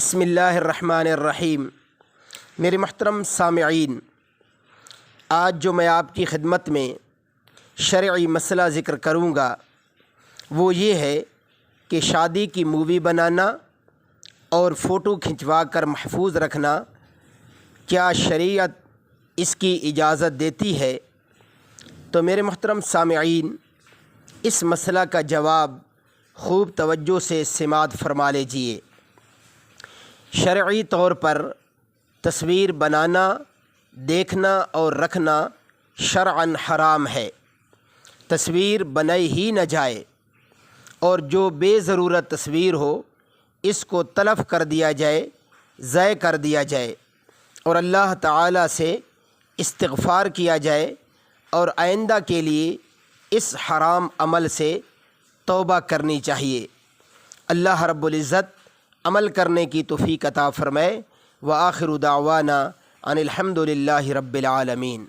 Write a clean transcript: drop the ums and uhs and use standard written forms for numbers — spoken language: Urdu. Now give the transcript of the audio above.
بسم اللہ الرحمن الرحیم۔ میرے محترم سامعین، آج جو میں آپ کی خدمت میں شرعی مسئلہ ذکر کروں گا وہ یہ ہے کہ شادی کی مووی بنانا اور فوٹو کھنچوا کر محفوظ رکھنا کیا شریعت اس کی اجازت دیتی ہے؟ تو میرے محترم سامعین، اس مسئلہ کا جواب خوب توجہ سے سماعت فرما لیجیے۔ شرعی طور پر تصویر بنانا، دیکھنا اور رکھنا شرعاً حرام ہے۔ تصویر بنائی ہی نہ جائے اور جو بے ضرورت تصویر ہو اس کو تلف کر دیا جائے، ضائع کر دیا جائے اور اللہ تعالیٰ سے استغفار کیا جائے اور آئندہ کے لیے اس حرام عمل سے توبہ کرنی چاہیے۔ اللہ رب العزت عمل کرنے کی توفیق عطا فرمائے۔ وآخر دعوانا ان الحمد للہ رب العالمین۔